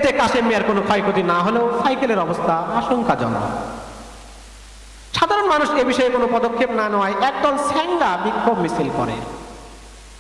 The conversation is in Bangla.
এতে কাশেম মিয়ার কোনো ক্ষয়ক্ষতি না হলেও সাইকেলের অবস্থা আশঙ্কাজনক। সাধারণ মানুষ এ বিষয়ে কোনো পদক্ষেপ না নেওয়ায় একদল স্যাংরা বিক্ষোভ মিছিল করে।